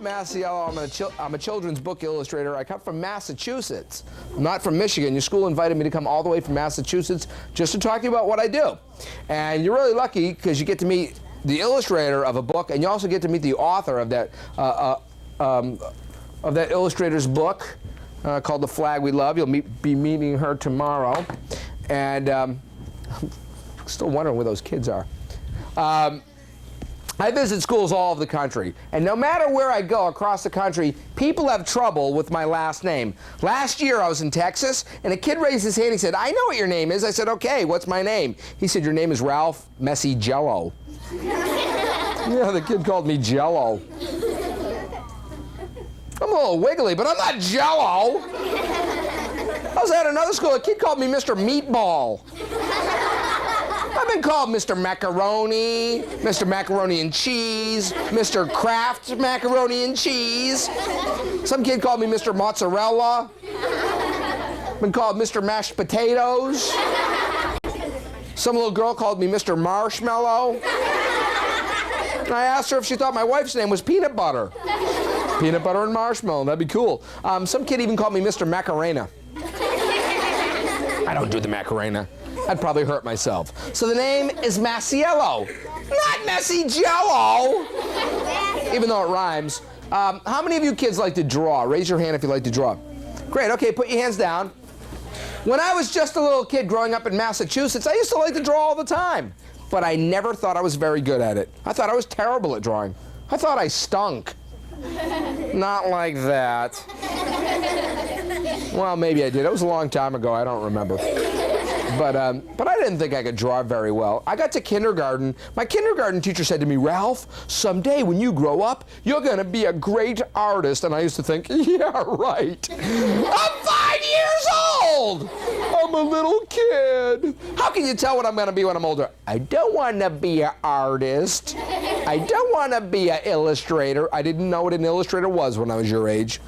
Ralph Massiello. I'm a children's book illustrator. I come from Massachusetts. I'm not from Michigan. Your school invited me to come all the way from Massachusetts just to talk to you about what I do. And you're really lucky because you get to meet the illustrator of a book, and you also get to meet the author of that illustrator's book called The Flag We Love. You'll be meeting her tomorrow. And I'm still wondering where those kids are. I visit schools all over the country, and no matter where I go across the country, people have trouble with my last name. Last year I was in Texas, and a kid raised his hand. He said, "I know what your name is." I said, "Okay, what's my name?" He said, "Your name is Ralph Messy Jello." Yeah, the kid called me Jello. I'm a little wiggly, but I'm not Jello. I was at another school, a kid called me Mr. Meatball. I've been called Mr. Macaroni, Mr. Macaroni and Cheese, Mr. Kraft Macaroni and Cheese. Some kid called me Mr. Mozzarella. Been called Mr. Mashed Potatoes. Some little girl called me Mr. Marshmallow. And I asked her if she thought my wife's name was Peanut Butter. Peanut Butter and Marshmallow, that'd be cool. Some kid even called me Mr. Macarena. I don't do the Macarena. I'd probably hurt myself. So the name is Massiello, not Messy Jello, even though it rhymes. How many of you kids like to draw? Raise your hand if you like to draw. Great, okay, put your hands down. When I was just a little kid growing up in Massachusetts, I used to like to draw all the time, but I never thought I was very good at it. I thought I was terrible at drawing. I thought I stunk. Not like that. Well, maybe I did. It was a long time ago. I don't remember. But I didn't think I could draw very well. I got to kindergarten. My kindergarten teacher said to me, "Ralph, someday when you grow up, you're going to be a great artist." And I used to think, yeah, right. I'm 5 years old. I'm a little kid. How can you tell what I'm going to be when I'm older? I don't want to be an artist. I don't want to be an illustrator. I didn't know what an illustrator was when I was your age.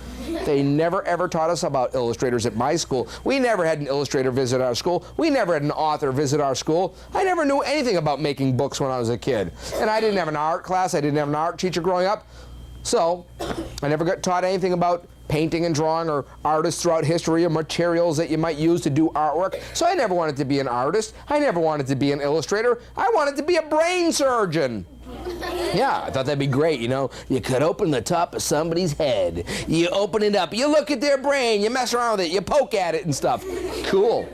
They never ever taught us about illustrators at my school. We never had an illustrator visit our school. We never had an author visit our school. I never knew anything about making books when I was a kid. And I didn't have an art class. I didn't have an art teacher growing up. So I never got taught anything about painting and drawing or artists throughout history or materials that you might use to do artwork. So I never wanted to be an artist. I never wanted to be an illustrator. I wanted to be a brain surgeon. Yeah, I thought that'd be great, you know. You cut open the top of somebody's head. You open it up, you look at their brain, you mess around with it, you poke at it and stuff. Cool.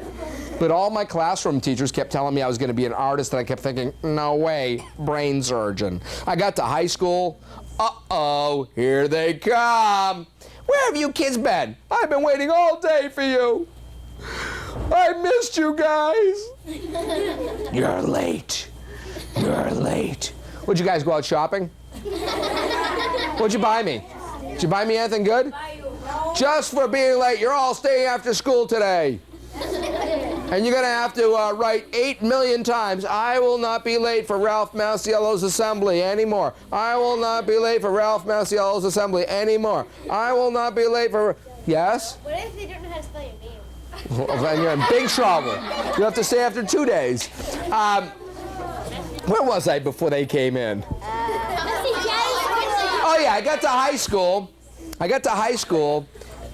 But all my classroom teachers kept telling me I was going to be an artist, and I kept thinking, no way, brain surgeon. I got to high school. Uh-oh, here they come. Where have you kids been? I've been waiting all day for you. I missed you guys. You're late. You're late. Would you guys go out shopping? What'd you buy me? Did you buy me anything good? Just for being late, you're all staying after school today. And you're gonna have to write 8 million times, "I will not be late for Ralph Massiello's assembly anymore. I will not be late for Ralph Massiello's assembly anymore. I will not be late for..." Yes? What if they don't know how to spell your name? Well, then you're in big trouble. You have to stay after 2 days. Where was I before they came in? Oh yeah, I got to high school,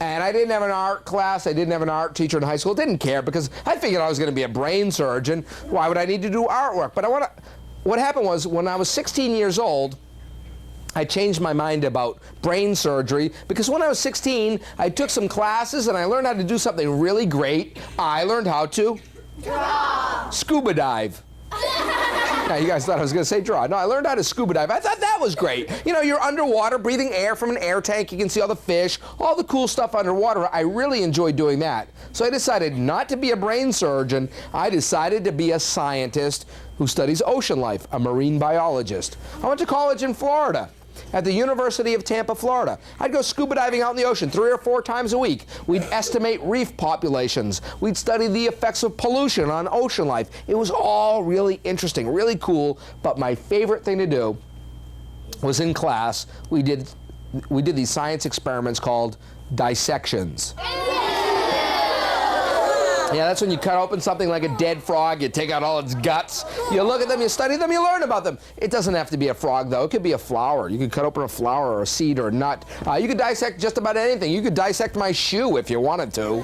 and I didn't have an art class. I didn't have an art teacher in high school. Didn't care because I figured I was going to be a brain surgeon. Why would I need to do artwork? But what happened was, when I was 16 years old, I changed my mind about brain surgery because when I was 16, I took some classes and I learned how to do something really great. I learned how to draw. Scuba dive. Now, you guys thought I was going to say draw. No, I learned how to scuba dive. I thought that was great. You know, you're underwater breathing air from an air tank. You can see all the fish, all the cool stuff underwater. I really enjoyed doing that. So I decided not to be a brain surgeon. I decided to be a scientist who studies ocean life, a marine biologist. I went to college in Florida, at the University of Tampa, Florida. I'd go scuba diving out in the ocean 3 or 4 times a week. We'd estimate reef populations. We'd study the effects of pollution on ocean life. It was all really interesting, really cool, but my favorite thing to do was in class. We did these science experiments called dissections. Yeah, that's when you cut open something like a dead frog, you take out all its guts, you look at them, you study them, you learn about them. It doesn't have to be a frog, though. It could be a flower. You could cut open a flower or a seed or a nut. You could dissect just about anything. You could dissect my shoe if you wanted to.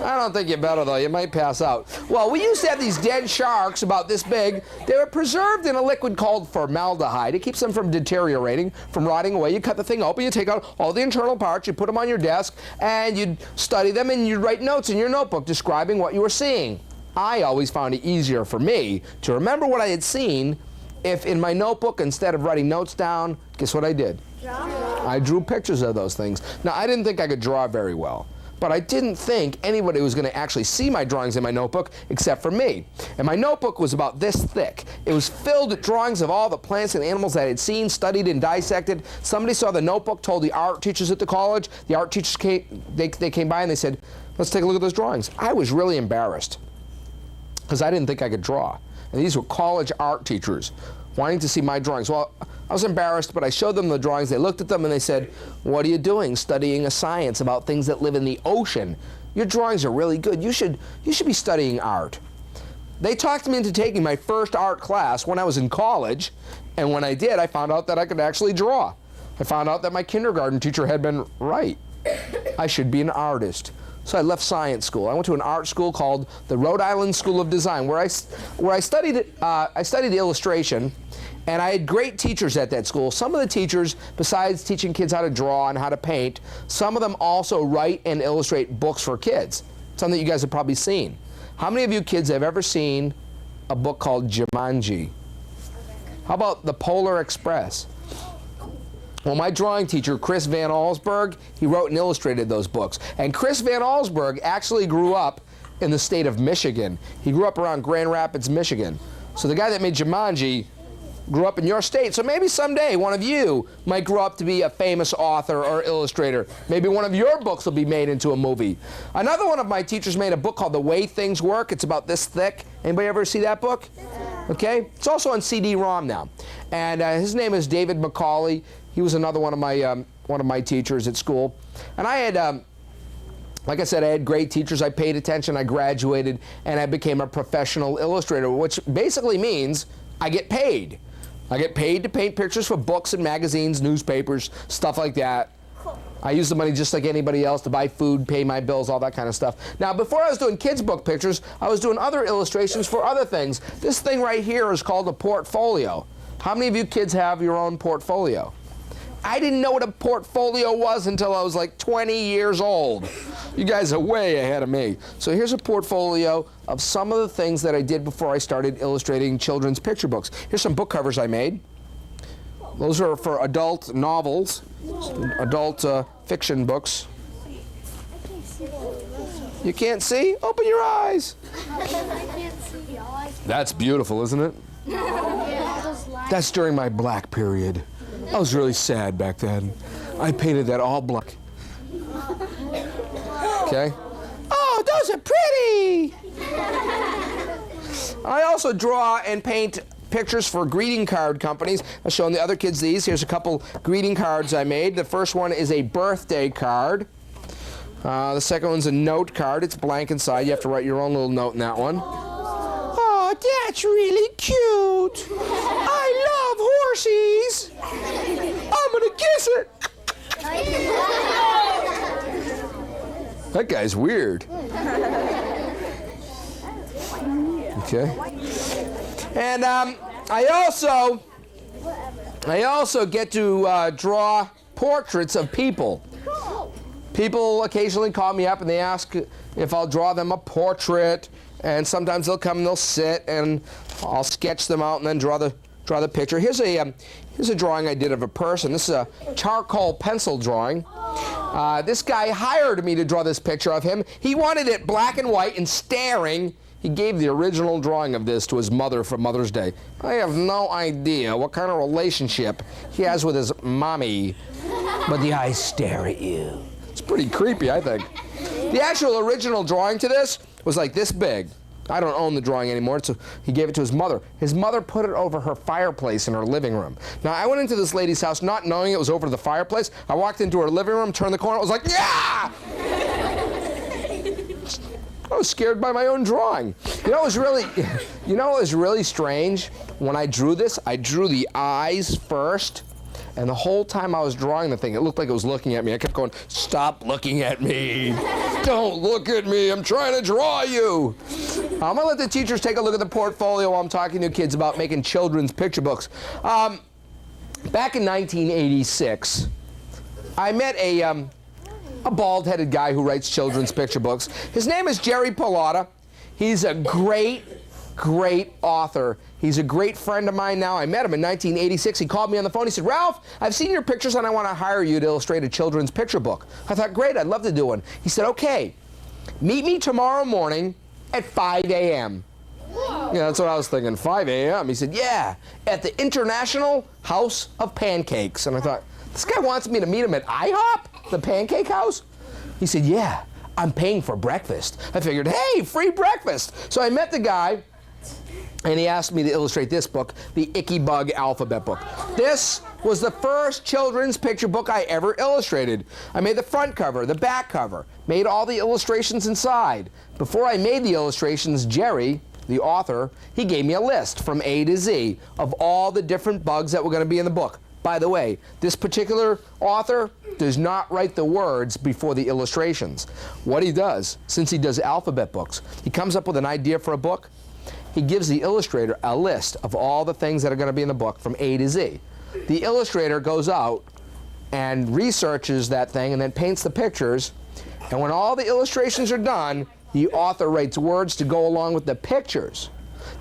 I don't think you better, though. You might pass out. Well, we used to have these dead sharks about this big. They were preserved in a liquid called formaldehyde. It keeps them from deteriorating, from rotting away. You cut the thing open, you take out all the internal parts, you put them on your desk, and you'd study them, and you'd write notes in your notebook describing what you were seeing. I always found it easier for me to remember what I had seen if in my notebook, instead of writing notes down, guess what I did? I drew pictures of those things. Now, I didn't think I could draw very well, but I didn't think anybody was going to actually see my drawings in my notebook except for me. And my notebook was about this thick. It was filled with drawings of all the plants and animals that I had seen, studied, and dissected. Somebody saw the notebook, told the art teachers at the college. The art teachers came by and they said, let's take a look at those drawings. I was really embarrassed because I didn't think I could draw. And these were college art teachers wanting to see my drawings. Well, I was embarrassed, but I showed them the drawings. They looked at them and they said, what are you doing studying a science about things that live in the ocean? Your drawings are really good. You should be studying art. They talked me into taking my first art class when I was in college, and when I did, I found out that I could actually draw. I found out that my kindergarten teacher had been right. I should be an artist. So I left science school. I went to an art school called the Rhode Island School of Design, where I studied illustration, and I had great teachers at that school. Some of the teachers, besides teaching kids how to draw and how to paint, some of them also write and illustrate books for kids, something that you guys have probably seen. How many of you kids have ever seen a book called Jumanji? How about The Polar Express? Well, my drawing teacher, Chris Van Allsburg, he wrote and illustrated those books. And Chris Van Allsburg actually grew up in the state of Michigan. He grew up around Grand Rapids, Michigan. So the guy that made Jumanji grew up in your state. So maybe someday one of you might grow up to be a famous author or illustrator. Maybe one of your books will be made into a movie. Another one of my teachers made a book called The Way Things Work. It's about this thick. Anybody ever see that book? Okay. It's also on CD-ROM now. And his name is David McCauley. He was another one of my teachers at school. And I had, like I said, I had great teachers. I paid attention. I graduated, and I became a professional illustrator, which basically means I get paid. I get paid to paint pictures for books and magazines, newspapers, stuff like that. I use the money just like anybody else to buy food, pay my bills, all that kind of stuff. Now, before I was doing kids' book pictures, I was doing other illustrations for other things. This thing right here is called a portfolio. How many of you kids have your own portfolio? I didn't know what a portfolio was until I was like 20 years old. You guys are way ahead of me. So here's a portfolio of some of the things that I did before I started illustrating children's picture books. Here's some book covers I made. Those are for adult novels, adult fiction books. You can't see? Open your eyes. That's beautiful, isn't it? That's during my black period. I was really sad back then. I painted that all black. Okay? Oh, those are pretty! I also draw and paint pictures for greeting card companies. I'm showing the other kids these. Here's a couple greeting cards I made. The first one is a birthday card. The second one's a note card. It's blank inside. You have to write your own little note in that one. Oh, that's really cute. I love horsies. I'm gonna kiss it. That guy's weird. Okay. And I also get to draw portraits of people. People occasionally call me up and they ask if I'll draw them a portrait, and sometimes they'll come and they'll sit and I'll sketch them out and then draw the picture. Here's a drawing I did of a person. This is a charcoal pencil drawing. This guy hired me to draw this picture of him. He wanted it black and white and staring. He gave the original drawing of this to his mother for Mother's Day. I have no idea what kind of relationship he has with his mommy, but the eyes stare at you. It's pretty creepy, I think. The actual original drawing to this was like this big. I don't own the drawing anymore, so he gave it to his mother. His mother put it over her fireplace in her living room. Now, I went into this lady's house not knowing it was over the fireplace. I walked into her living room, turned the corner, I was like, yeah! I was scared by my own drawing. You know, it was really, you know, it was really strange. When I drew this, I drew the eyes first. And the whole time I was drawing the thing, it looked like it was looking at me. I kept going, stop looking at me. Don't look at me. I'm trying to draw you. I'm going to let the teachers take a look at the portfolio while I'm talking to kids about making children's picture books. Back in 1986, I met a bald-headed guy who writes children's picture books. His name is Jerry Pilata. He's a great author. He's a great friend of mine now. I met him in 1986. He called me on the phone. He said, Ralph, I've seen your pictures and I want to hire you to illustrate a children's picture book. I thought, great, I'd love to do one. He said, okay, meet me tomorrow morning at 5 a.m. Yeah, that's what I was thinking, 5 a.m. He said, yeah, at the International House of Pancakes. And I thought, this guy wants me to meet him at IHOP, the pancake house? He said, yeah, I'm paying for breakfast. I figured, hey, free breakfast. So I met the guy. And he asked me to illustrate this book, the Icky Bug Alphabet Book. This was the first children's picture book I ever illustrated. I made the front cover, the back cover, made all the illustrations inside. Before I made the illustrations, Jerry, the author, he gave me a list from A to Z of all the different bugs that were going to be in the book. By the way, this particular author does not write the words before the illustrations. What he does, since he does alphabet books, he comes up with an idea for a book. He gives the illustrator a list of all the things that are going to be in the book from A to Z. The illustrator goes out and researches that thing and then paints the pictures. And when all the illustrations are done, the author writes words to go along with the pictures.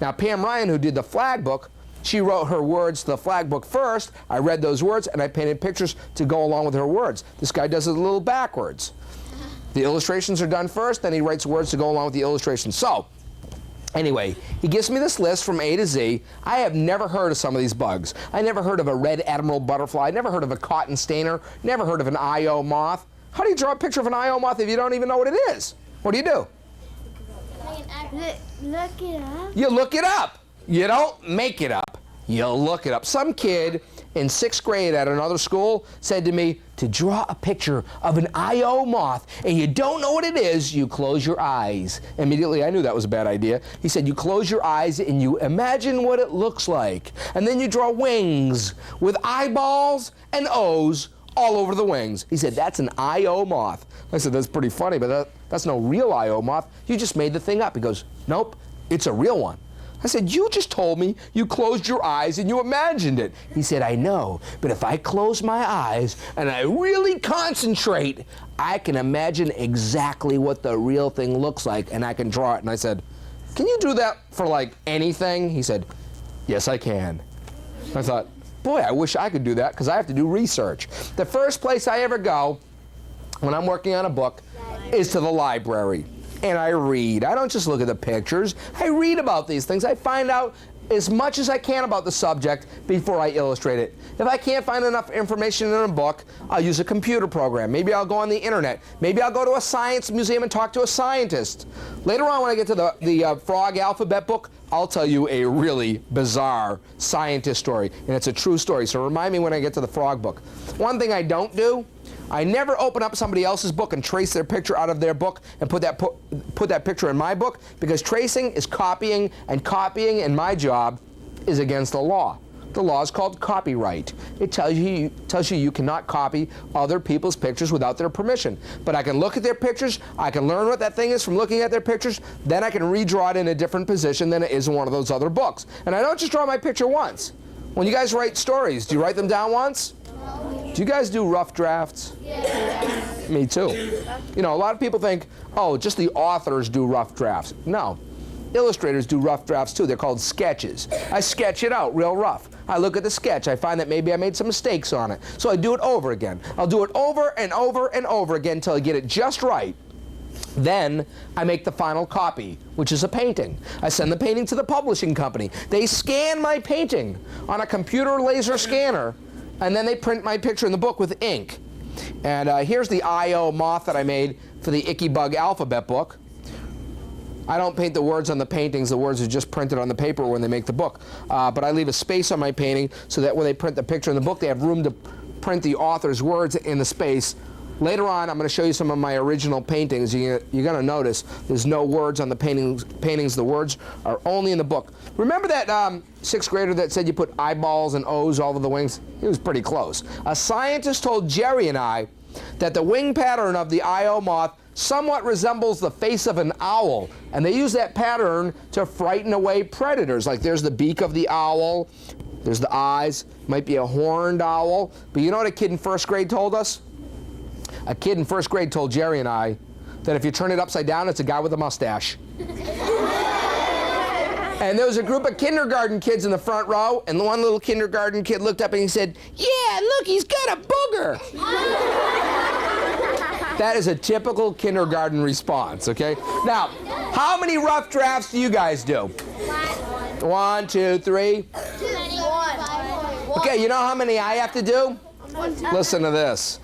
Now, Pam Ryan, who did the flag book, she wrote her words to the flag book first. I read those words and I painted pictures to go along with her words. This guy does it a little backwards. The illustrations are done first, then he writes words to go along with the illustrations. So, anyway, he gives me this list from A to Z. I have never heard of some of these bugs. I never heard of a red admiral butterfly. I never heard of a cotton stainer. Never heard of an I.O. moth. How do you draw a picture of an I.O. moth if you don't even know what it is? What do you do? Look it up. You look it up. You don't make it up. You look it up. Some kid in 6th grade at another school said to me, to draw a picture of an I.O. moth and you don't know what it is, you close your eyes. Immediately I knew that was a bad idea. He said you close your eyes and you imagine what it looks like. And then you draw wings with eyeballs and O's all over the wings. He said, that's an I.O. moth. I said, that's pretty funny, but that's no real I.O. moth. You just made the thing up. He goes, nope, it's a real one. I said, you just told me you closed your eyes and you imagined it. He said, I know, but if I close my eyes and I really concentrate, I can imagine exactly what the real thing looks like and I can draw it. And I said, can you do that for like anything? He said, yes, I can. I thought, boy, I wish I could do that because I have to do research. The first place I ever go when I'm working on a book is to the library. And I read. I don't just look at the pictures. I read about these things. I find out as much as I can about the subject before I illustrate it. If I can't find enough information in a book, I'll use a computer program. Maybe I'll go on the internet. Maybe I'll go to a science museum and talk to a scientist. Later on when I get to the frog alphabet book, I'll tell you a really bizarre scientist story. And it's a true story, so remind me when I get to the frog book. One thing I don't do, I never open up somebody else's book and trace their picture out of their book and put that picture in my book, because tracing is copying, and copying in my job is against the law. The law is called copyright. It tells you you cannot copy other people's pictures without their permission. But I can look at their pictures, I can learn what that thing is from looking at their pictures, then I can redraw it in a different position than it is in one of those other books. And I don't just draw my picture once. When you guys write stories, do you write them down once? Do you guys do rough drafts? Yeah. Me too. You know, a lot of people think, oh, just the authors do rough drafts. No. Illustrators do rough drafts too. They're called sketches. I sketch it out real rough. I look at the sketch. I find that maybe I made some mistakes on it. So I do it over again. I'll do it over and over and over again until I get it just right. Then I make the final copy, which is a painting. I send the painting to the publishing company. They scan my painting on a computer laser scanner, and then they print my picture in the book with ink. And here's the I.O. moth that I made for the Icky Bug alphabet book. I don't paint the words on the paintings. The words are just printed on the paper when they make the book. But I leave a space on my painting so that when they print the picture in the book, they have room to print the author's words in the space Later on, I'm going to show you some of my original paintings. You're going to notice there's no words on the paintings. The words are only in the book. Remember that sixth grader that said you put eyeballs and O's all over the wings? He was pretty close. A scientist told Jerry and I that the wing pattern of the Io moth somewhat resembles the face of an owl, and they use that pattern to frighten away predators. Like there's the beak of the owl, there's the eyes, might be a horned owl. But you know what a kid in first grade told us? A kid in first grade told Jerry and I that if you turn it upside down, it's a guy with a mustache. And there was a group of kindergarten kids in the front row, and the one little kindergarten kid looked up and he said, "Yeah, look, he's got a booger." That is a typical kindergarten response, okay? Now, how many rough drafts do you guys do? 1, 2, 3. Okay, you know how many I have to do? Listen to this.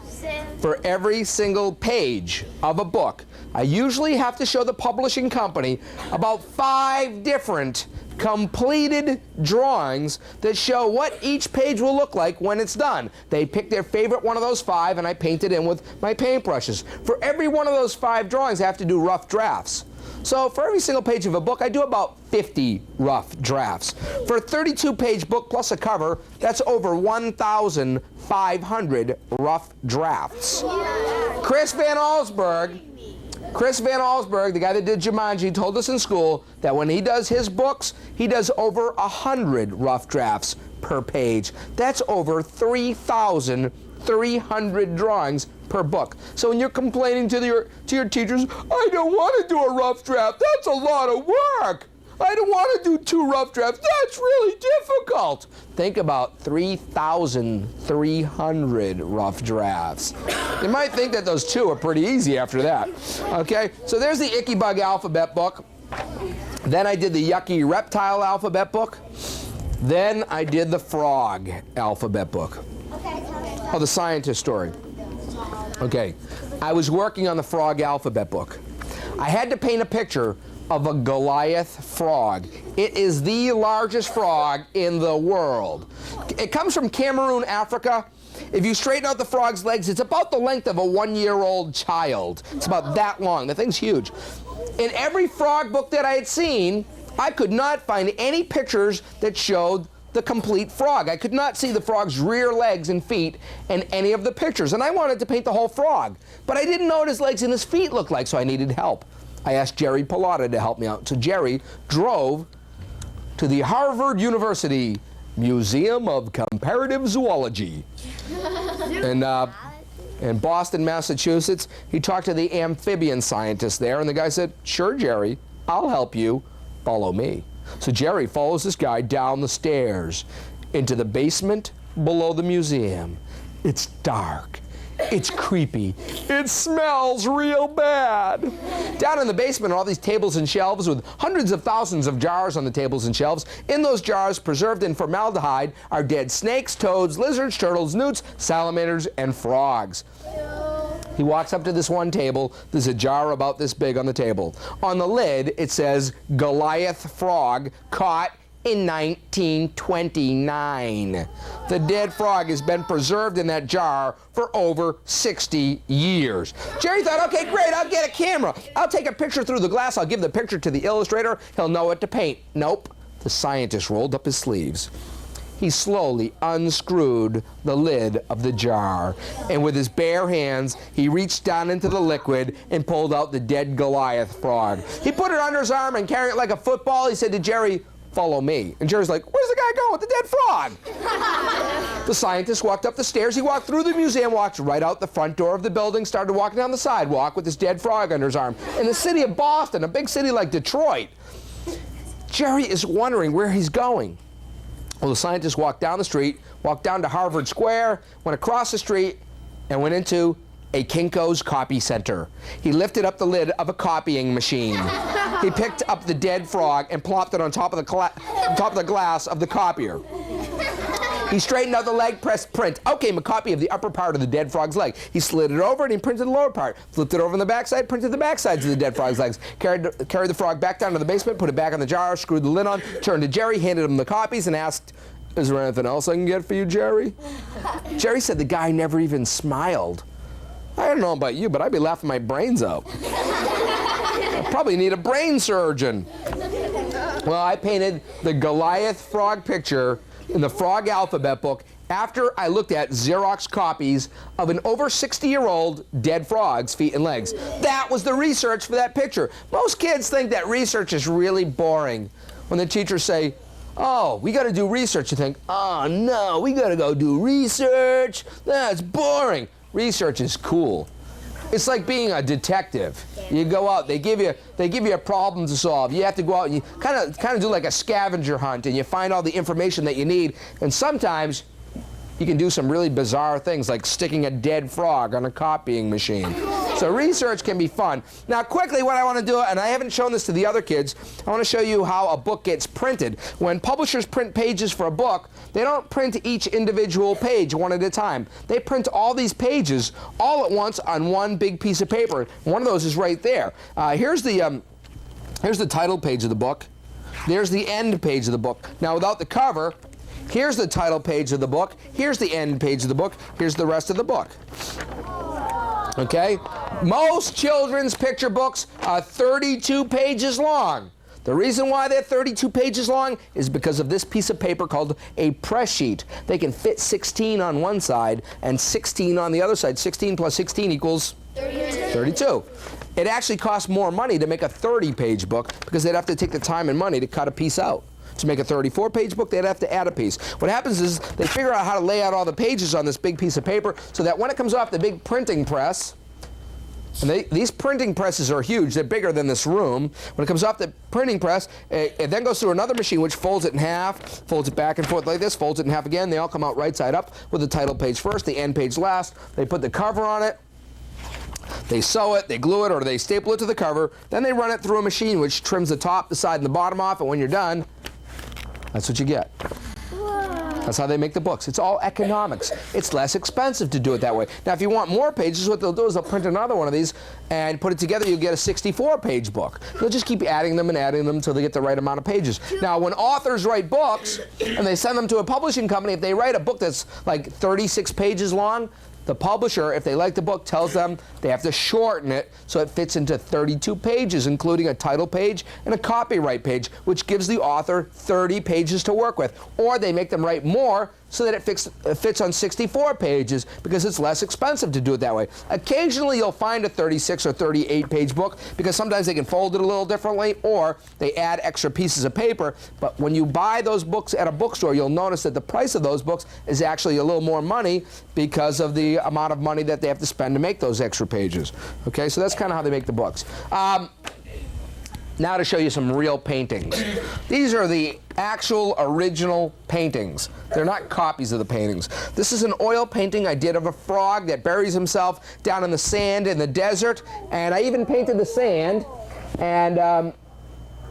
For every single page of a book, I usually have to show the publishing company about 5 different completed drawings that show what each page will look like when it's done. They pick their favorite one of those 5 and I paint it in with my paintbrushes. For every one of those 5 drawings, I have to do rough drafts. So for every single page of a book, I do about 50 rough drafts. For a 32-page book plus a cover, that's over 1,500 rough drafts. Chris Van Allsburg, the guy that did Jumanji, told us in school that when he does his books, he does over 100 rough drafts per page. That's over 3,300 drawings per book. So when you're complaining to your teachers, "I don't want to do a rough draft, that's a lot of work. I don't want to do 2 rough drafts, that's really difficult." Think about 3,300 rough drafts. You might think that those 2 are pretty easy after that. Okay, so there's the Icky Bug alphabet book. Then I did the Yucky Reptile alphabet book. Then I did the Frog alphabet book. Oh, the scientist story. Okay, I was working on the Frog alphabet book. I had to paint a picture of a Goliath frog. It is the largest frog in the world. It comes from Cameroon, Africa. If you straighten out the frog's legs, it's about the length of a 1-year-old child. It's about that long. The thing's huge. In every frog book that I had seen, I could not find any pictures that showed the complete frog. I could not see the frog's rear legs and feet in any of the pictures, and I wanted to paint the whole frog. But I didn't know what his legs and his feet looked like, so I needed help. I asked Jerry Pilata to help me out. So Jerry drove to the Harvard University Museum of Comparative Zoology in Boston, Massachusetts. He talked to the amphibian scientist there, and the guy said, "Sure, Jerry, I'll help you. Follow me." So Jerry follows this guy down the stairs into the basement below the museum. It's dark. It's creepy. It smells real bad. Down in the basement are all these tables and shelves with hundreds of thousands of jars on the tables and shelves. In those jars, preserved in formaldehyde, are dead snakes, toads, lizards, turtles, newts, salamanders, and frogs. He walks up to this one table. There's a jar about this big on the table. On the lid, it says Goliath frog caught in 1929. The dead frog has been preserved in that jar for over 60 years. Jerry thought, okay, great, I'll get a camera. I'll take a picture through the glass. I'll give the picture to the illustrator. He'll know what to paint. Nope. The scientist rolled up his sleeves. He slowly unscrewed the lid of the jar, and with his bare hands, he reached down into the liquid and pulled out the dead Goliath frog. He put it under his arm and carried it like a football. He said to Jerry, "Follow me." And Jerry's like, "Where's the guy going with the dead frog?" The scientist walked up the stairs. He walked through the museum, walked right out the front door of the building, started walking down the sidewalk with this dead frog under his arm. In the city of Boston, a big city like Detroit, Jerry is wondering where he's going. Well, the scientist walked down the street, walked down to Harvard Square, went across the street, and went into a Kinko's copy center. He lifted up the lid of a copying machine. He picked up the dead frog and plopped it on top of the glass of the copier. He straightened out the leg, pressed print. Okay, a copy of the upper part of the dead frog's leg. He slid it over and he printed the lower part. Flipped it over on the backside, printed the backsides of the dead frog's legs. Carried the frog back down to the basement, put it back on the jar, screwed the lid on, turned to Jerry, handed him the copies, and asked, "Is there anything else I can get for you, Jerry?" Jerry said the guy never even smiled. I don't know about you, but I'd be laughing my brains out. I probably need a brain surgeon. Well, I painted the Goliath frog picture in the frog alphabet book after I looked at Xerox copies of an over 60-year-old dead frog's feet and legs. That was the research for that picture. Most kids think that research is really boring. When the teachers say, oh, we got to do research, you think, oh no, we got to go do research. That's boring. Research is cool. It's like being a detective. You go out, they give you a problem to solve. You have to go out and you kind of do like a scavenger hunt, and you find all the information that you need. And sometimes you can do some really bizarre things, like sticking a dead frog on a copying machine. So research can be fun. Now quickly, what I want to do, and I haven't shown this to the other kids, I want to show you how a book gets printed. When publishers print pages for a book, they don't print each individual page one at a time. They print all these pages all at once on one big piece of paper. One of those is right there. Here's the title page of the book. There's the end page of the book. Now without the cover, here's the title page of the book. Here's the end page of the book. Here's the rest of the book. Okay? Most children's picture books are 32 pages long. The reason why they're 32 pages long is because of this piece of paper called a press sheet. They can fit 16 on one side and 16 on the other side. 16 plus 16 equals 32. It actually costs more money to make a 30-page book because they'd have to take the time and money to cut a piece out. To make a 34-page book, they'd have to add a piece. What happens is they figure out how to lay out all the pages on this big piece of paper so that when it comes off the big printing press, and these printing presses are huge, they're bigger than this room. When it comes off the printing press, it then goes through another machine which folds it in half, folds it back and forth like this, folds it in half again. They all come out right side up with the title page first, the end page last. They put the cover on it. They sew it, they glue it, or they staple it to the cover. Then they run it through a machine which trims the top, the side, and the bottom off, and when you're done, that's what you get. That's how they make the books. It's all economics. It's less expensive to do it that way. Now, if you want more pages, what they'll do is they'll print another one of these and put it together. You'll get a 64-page book. They'll just keep adding them until they get the right amount of pages. Now, when authors write books and they send them to a publishing company, if they write a book that's like 36 pages long, the publisher, if they like the book, tells them they have to shorten it so it fits into 32 pages, including a title page and a copyright page, which gives the author 30 pages to work with. Or they make them write more so that it fits on 64 pages because it's less expensive to do it that way. Occasionally you'll find a 36 or 38-page book because sometimes they can fold it a little differently or they add extra pieces of paper. But when you buy those books at a bookstore, you'll notice that the price of those books is actually a little more money because of the amount of money that they have to spend to make those extra pages. Okay, so that's kind of how they make the books. Now to show you some real paintings. These are the actual original paintings. They're not copies of the paintings. This is an oil painting I did of a frog that buries himself down in the sand in the desert. And I even painted the sand. And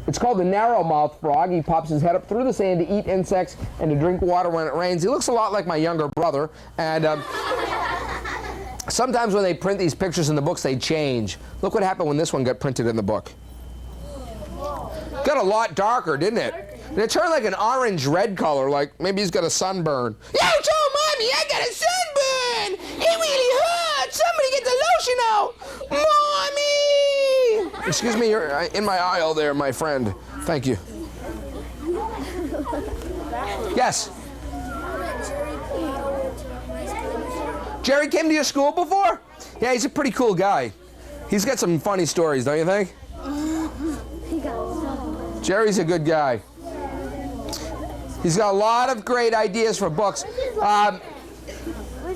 it's called the narrow-mouthed frog. He pops his head up through the sand to eat insects and to drink water when it rains. He looks a lot like my younger brother. And sometimes when they print these pictures in the books, they change. Look what happened when this one got printed in the book. Got a lot darker, didn't it? And it turned like an orange-red color, like maybe he's got a sunburn. Yo, Mommy, I got a sunburn! It really hurts! Somebody get the lotion out! Mommy! Excuse me, you're in my aisle there, my friend. Thank you. Yes? Jerry came to your school before? Yeah, he's a pretty cool guy. He's got some funny stories, don't you think? Jerry's a good guy. He's got a lot of great ideas for books.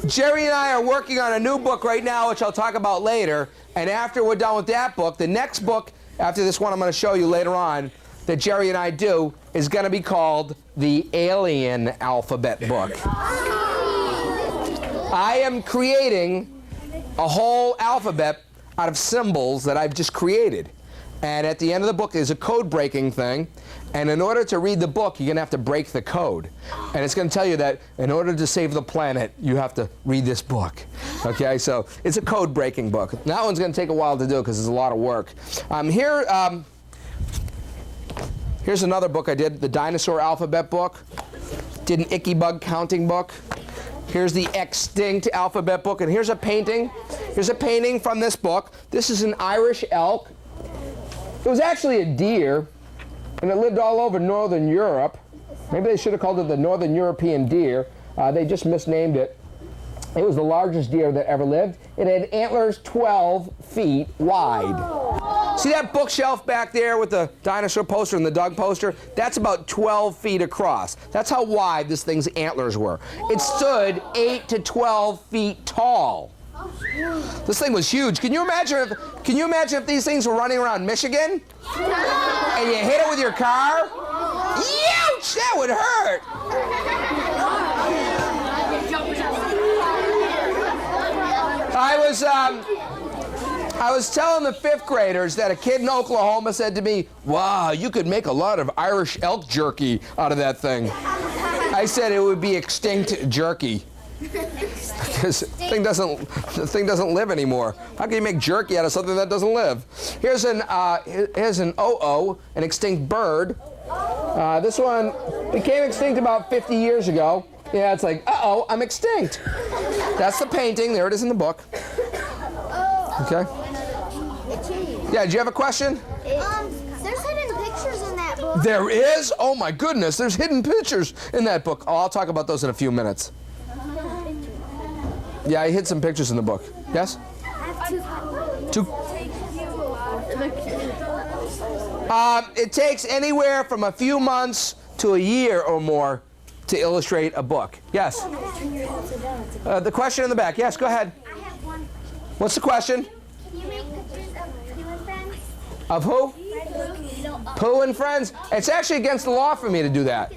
Jerry and I are working on a new book right now, which I'll talk about later. And after we're done with that book, the next book, after this one I'm going to show you later on, that Jerry and I do, is going to be called the Alien Alphabet Book. I am creating a whole alphabet out of symbols that I've just created. And at the end of the book is a code-breaking thing. And in order to read the book, you're going to have to break the code. And it's going to tell you that in order to save the planet, you have to read this book. Okay, so it's a code-breaking book. That one's going to take a while to do because it's a lot of work. Here's another book I did, the Dinosaur Alphabet Book. Did an Icky Bug counting book. Here's the extinct alphabet book, and here's a painting. Here's a painting from this book. This is an Irish elk. It was actually a deer, and it lived all over Northern Europe. Maybe they should have called it the Northern European deer. They just misnamed it. It was the largest deer that ever lived. It had antlers 12 feet wide. See that bookshelf back there with the dinosaur poster and the dog poster? That's about 12 feet across. That's how wide this thing's antlers were. It stood 8 to 12 feet tall. This thing was huge. Can you imagine if these things were running around Michigan? And you hit it with your car? Ouch! That would hurt. I was telling the 5th graders that a kid in Oklahoma said to me, "Wow, you could make a lot of Irish elk jerky out of that thing." I said it would be extinct jerky. Because the thing doesn't live anymore. How can you make jerky out of something that doesn't live? Here's an an extinct bird. This one became extinct about 50 years ago. Yeah, it's like, uh-oh, I'm extinct. That's the painting. There it is in the book. Okay. Yeah, did you have a question? There's hidden pictures in that book. There is? Oh my goodness, there's hidden pictures in that book. Oh, I'll talk about those in a few minutes. Yeah, I hid some pictures in the book. Yes? Two. It takes anywhere from a few months to a year or more to illustrate a book. Yes? The question in the back. Yes, go ahead. I have one. What's the question? Can you make pictures of Pooh and Friends? Of who? Pooh and Friends? It's actually against the law for me to do that.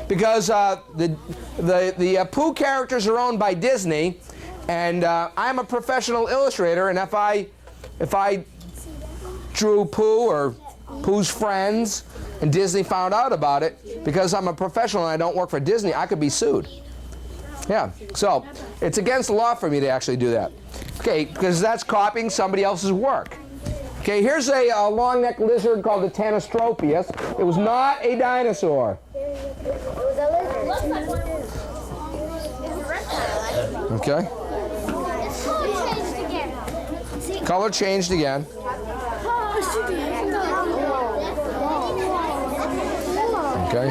Because the Pooh characters are owned by Disney, and I'm a professional illustrator, and if I drew Pooh or Pooh's friends, and Disney found out about it, because I'm a professional and I don't work for Disney, I could be sued. Yeah, so it's against the law for me to actually do that. Okay, because that's copying somebody else's work. Okay, here's a long-necked lizard called the Tanystropius. It was not a dinosaur. Okay. Color changed again. Okay.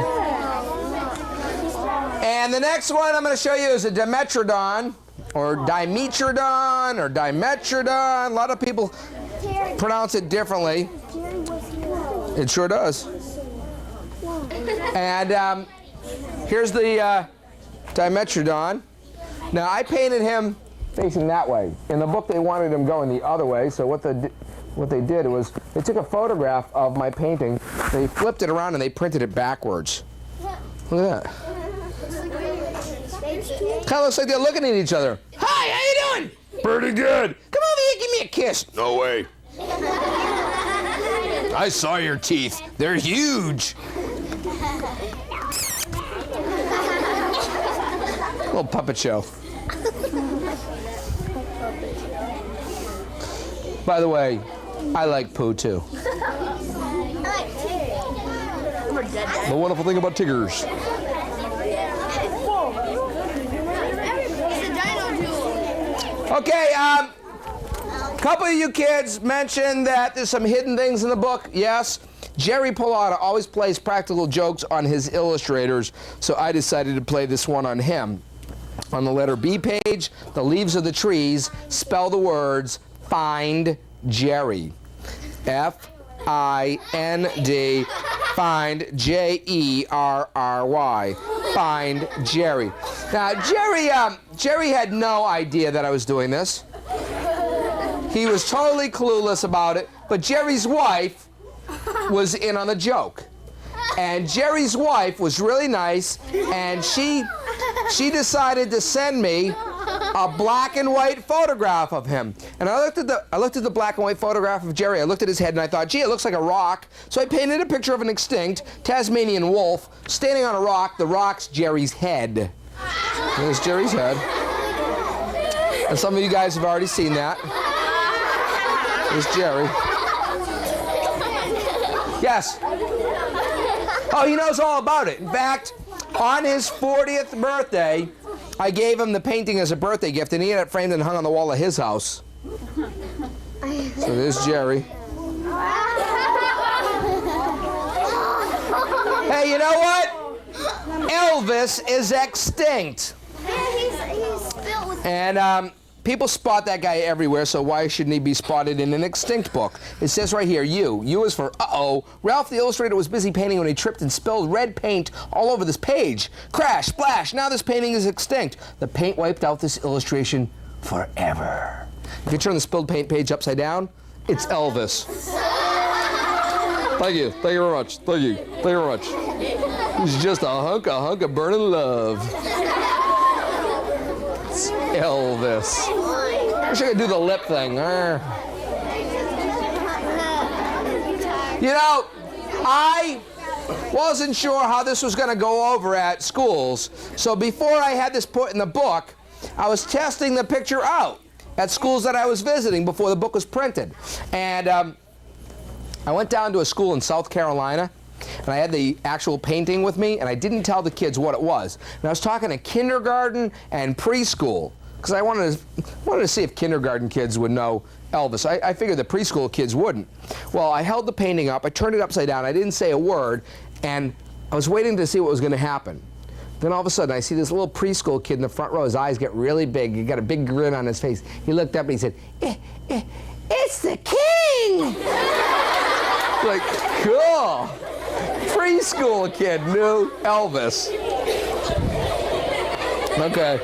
And the next one I'm going to show you is a Dimetrodon, or Dimetrodon, or Dimetrodon. A lot of people pronounce it differently. It sure does. And here's the Dimetrodon. Now, I painted him facing that way. In the book, they wanted him going the other way, so what they did was they took a photograph of my painting, they flipped it around, and they printed it backwards. Look at that. Kind of looks like they're looking at each other. Hi, how you doing? Pretty good. Come over here, give me a kiss. No way. I saw your teeth. They're huge. Little puppet show. By the way, I like Pooh too. The wonderful thing about Tiggers. Okay, a couple of you kids mentioned that there's some hidden things in the book. Yes, Jerry Pallotta always plays practical jokes on his illustrators, so I decided to play this one on him. On the letter B page, the leaves of the trees spell the words Find Jerry. F-I-N-D, find J-E-R-R-Y. Find Jerry. Now, Jerry had no idea that I was doing this. He was totally clueless about it, but Jerry's wife was in on the joke. And Jerry's wife was really nice, and she decided to send me a black and white photograph of him. And I looked at the black and white photograph of Jerry. I looked at his head and I thought, gee, it looks like a rock. So I painted a picture of an extinct Tasmanian wolf standing on a rock. The rock's Jerry's head. There's Jerry's head. And some of you guys have already seen that. There's Jerry. Yes. Oh, he knows all about it. In fact, on his 40th birthday, I gave him the painting as a birthday gift, and he had it framed and hung on the wall of his house. So there's Jerry. Hey, you know what? Elvis is extinct. He's filled with. And people spot that guy everywhere, so why shouldn't he be spotted in an extinct book? It says right here, U. U is for uh-oh. Ralph the illustrator was busy painting when he tripped and spilled red paint all over this page. Crash, splash, now this painting is extinct. The paint wiped out this illustration forever. If you turn the spilled paint page upside down, it's Elvis. Thank you very much, thank you very much. He's just a hunk of burning love. It's Elvis. I wish I could do the lip thing. You know, I wasn't sure how this was going to go over at schools, so before I had this put in the book, I was testing the picture out at schools that I was visiting before the book was printed. And I went down to a school in South Carolina, and I had the actual painting with me, and I didn't tell the kids what it was. And I was talking to kindergarten and preschool, because I wanted to see if kindergarten kids would know Elvis. I figured the preschool kids wouldn't. Well, I held the painting up, I turned it upside down, I didn't say a word, and I was waiting to see what was going to happen. Then all of a sudden, I see this little preschool kid in the front row. His eyes get really big. He got a big grin on his face. He looked up and he said, "It's the king!" Like, cool. Preschool kid knew Elvis. Okay.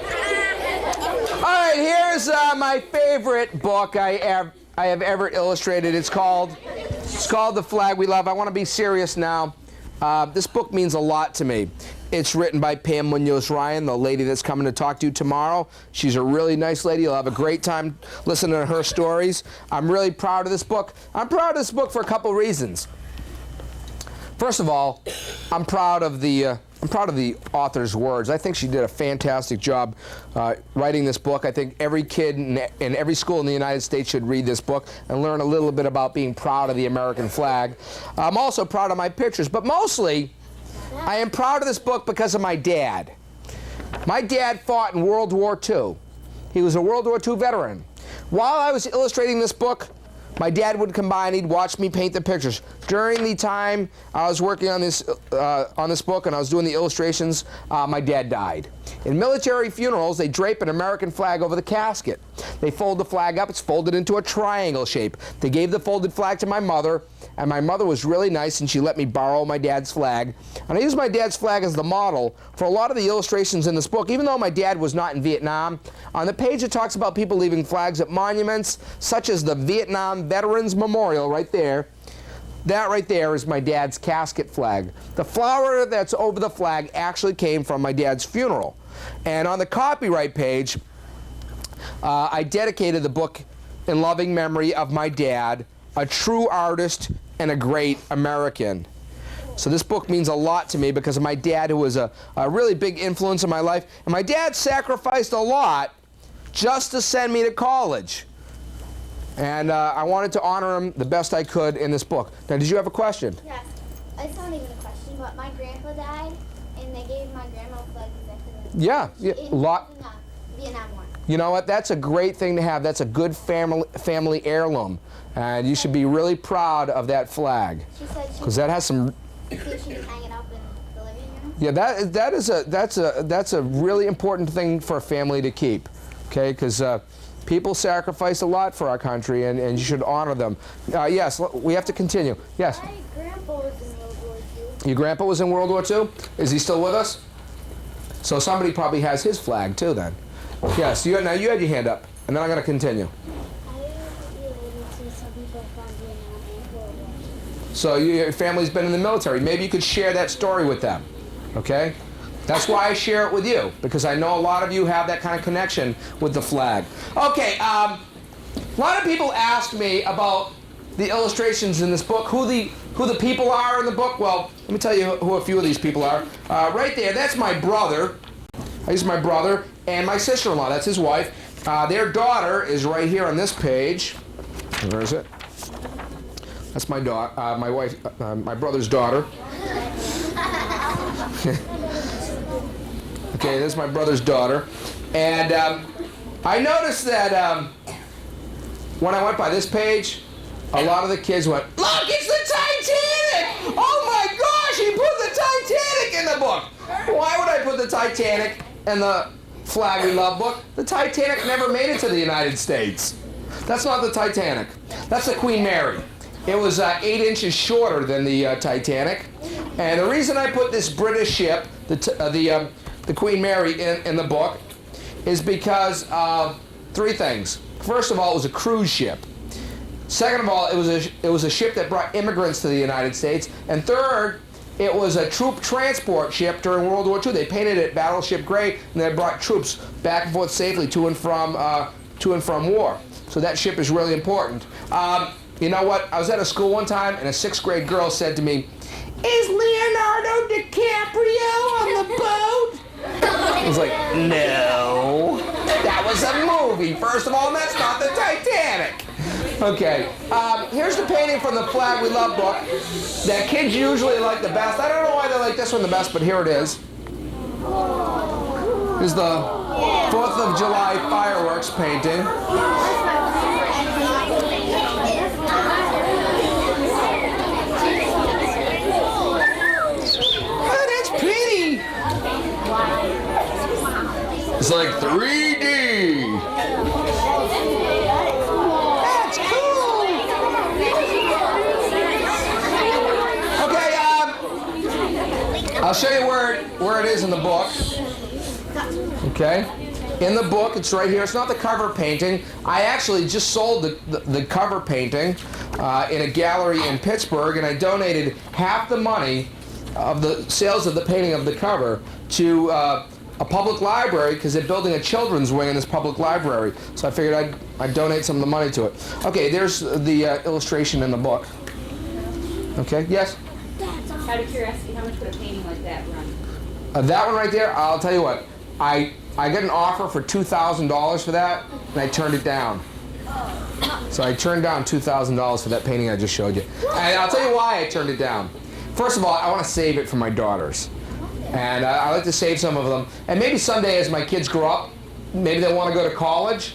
All right, here's my favorite book I have ever illustrated. It's called The Flag We Love. I want to be serious now. This book means a lot to me. It's written by Pam Munoz Ryan, the lady that's coming to talk to you tomorrow. She's a really nice lady. You'll have a great time listening to her stories. I'm really proud of this book. I'm proud of this book for a couple reasons. First of all, I'm proud of the author's words. I think she did a fantastic job writing this book. I think every kid in every school in the United States should read this book and learn a little bit about being proud of the American flag. I'm also proud of my pictures, but mostly I am proud of this book because of my dad. My dad fought in World War II. He was a World War II veteran. While I was illustrating this book, my dad would come by and he'd watch me paint the pictures. During the time I was working on this book and I was doing the illustrations, my dad died. In military funerals, they drape an American flag over the casket. They fold the flag up. It's folded into a triangle shape. They gave the folded flag to my mother, and my mother was really nice and she let me borrow my dad's flag. And I used my dad's flag as the model for a lot of the illustrations in this book. Even though my dad was not in Vietnam, on the page it talks about people leaving flags at monuments such as the Vietnam Veterans Memorial right there. That right there is my dad's casket flag. The flower that's over the flag actually came from my dad's funeral. And on the copyright page, I dedicated the book in loving memory of my dad, a true artist and a great American. So this book means a lot to me because of my dad, who was a really big influence in my life. And my dad sacrificed a lot just to send me to college. And I wanted to honor him the best I could in this book. Now, did you have a question? Yes. It's not even a question, but my grandpa died, and they gave my grandma a flag exactly like Yeah, in the Vietnam War. You know what? That's a great thing to have. That's a good family heirloom. And you should be really proud of that flag. She said because that has some... she can hang it up in the living room. Yeah, that's a really important thing for a family to keep. Okay, because people sacrifice a lot for our country, and you should honor them. Yes, we have to continue. Yes? My grandpa was in World War II. Your grandpa was in World War II? Is he still with us? So somebody probably has his flag too then. Yes, now you had your hand up, and then I'm going to continue. I related to some people from Vietnam and World War II. So your family's been in the military. Maybe you could share that story with them, okay? That's why I share it with you, because I know a lot of you have that kind of connection with the flag. Okay, a lot of people ask me about the illustrations in this book, who the people are in the book. Well, let me tell you who a few of these people are. Right there, that's my brother. He's my brother, and my sister-in-law, that's his wife. Their daughter is right here on this page. Where is it? That's my daughter, my wife, my brother's daughter. Okay, this is my brother's daughter. And I noticed that when I went by this page, a lot of the kids went, "Look, it's the Titanic! Oh my gosh, he put the Titanic in the book!" Why would I put the Titanic in the Flag We Love book? The Titanic never made it to the United States. That's not the Titanic. That's the Queen Mary. It was 8 inches shorter than the Titanic. And the reason I put this British ship, the Queen Mary, in the book is because of 3 things. First of all, it was a cruise ship. Second of all, it was a ship that brought immigrants to the United States. And third, it was a troop transport ship during World War II. They painted it battleship gray, and they brought troops back and forth safely to and from war. So that ship is really important. You know what? I was at a school one time, and a 6th grade girl said to me, "Is Leonardo DiCaprio on the boat?" I was like, "No, that was a movie. First of all, and that's not the Titanic." Okay, here's the painting from the Flag We Love book that kids usually like the best. I don't know why they like this one the best, but here it is. Here's the 4th of July fireworks painting. Oh, that's pretty. It's like 3D. That's cool. Okay, I'll show you where it is in the book. Okay, in the book, it's right here. It's not the cover painting. I actually just sold the cover painting in a gallery in Pittsburgh, and I donated half the money of the sales of the painting of the cover to a public library because they're building a children's wing in this public library. So I figured I'd donate some of the money to it. Okay, there's the illustration in the book. Okay, yes? Out of curiosity, how much would a painting like that run? That one right there, I'll tell you what. I got an offer for $2,000 for that, and I turned it down. So I turned down $2,000 for that painting I just showed you. And I'll tell you why I turned it down. First of all, I want to save it for my daughters. And I like to save some of them. And maybe someday as my kids grow up, maybe they want to go to college,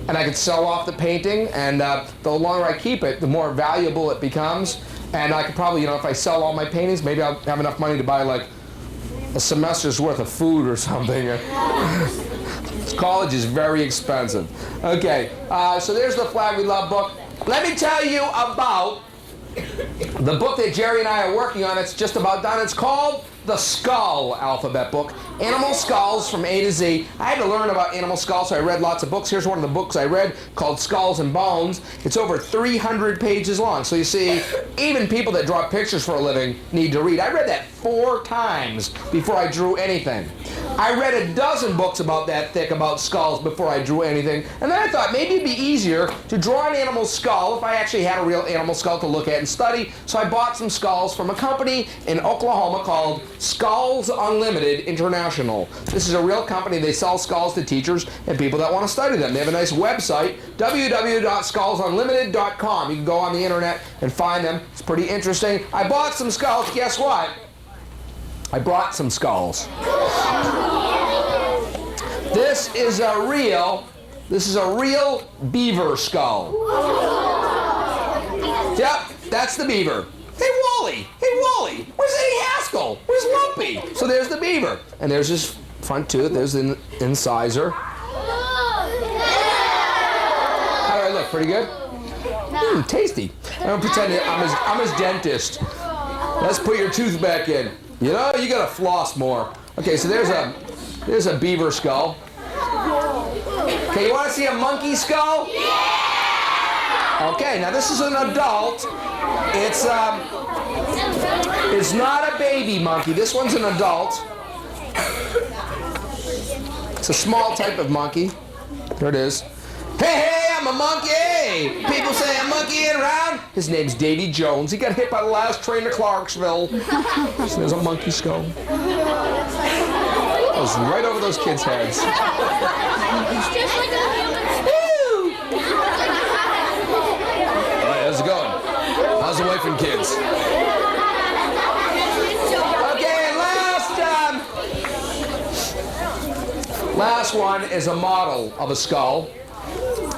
and I could sell off the painting, and the longer I keep it, the more valuable it becomes. And I could probably, if I sell all my paintings, maybe I'll have enough money to buy like a semester's worth of food or something. College is very expensive. Okay, so there's the Flag We Love book. Let me tell you about the book that Jerry and I are working on. It's just about done. It's called the Skull Alphabet Book. Animal skulls from A to Z. I had to learn about animal skulls, so I read lots of books. Here's one of the books I read called Skulls and Bones. It's over 300 pages long. So you see, even people that draw pictures for a living need to read. I read that 4 times before I drew anything. I read a dozen books about that thick about skulls before I drew anything. And then I thought maybe it'd be easier to draw an animal skull if I actually had a real animal skull to look at and study. So I bought some skulls from a company in Oklahoma called Skulls Unlimited International. This is a real company. They sell skulls to teachers and people that want to study them. They have a nice website, www.skullsunlimited.com. You can go on the internet and find them. It's pretty interesting. I bought some skulls. Guess what? I brought some skulls. This is a real beaver skull. Yep, that's the beaver. Hey, Wally! Hey, Wally! Where's Eddie Haskell? Where's Lumpy? So there's the beaver. And there's his front tooth. There's the incisor. How do I look? Pretty good? Tasty. I don't pretend I'm his dentist. Let's put your tooth back in. You gotta floss more. Okay, so there's a beaver skull. Okay, you wanna see a monkey skull? Yeah! Okay, now this is an adult. It's not a baby monkey. This one's an adult. It's a small type of monkey. There it is. Hey, I'm a monkey! People say a monkey ain't around. His name's Davy Jones. He got hit by the last train to Clarksville. So there's a monkey skull. That was right over those kids' heads. It's just like a human. All right, how's it going? How's the wife and kids? Last one is a model of a skull.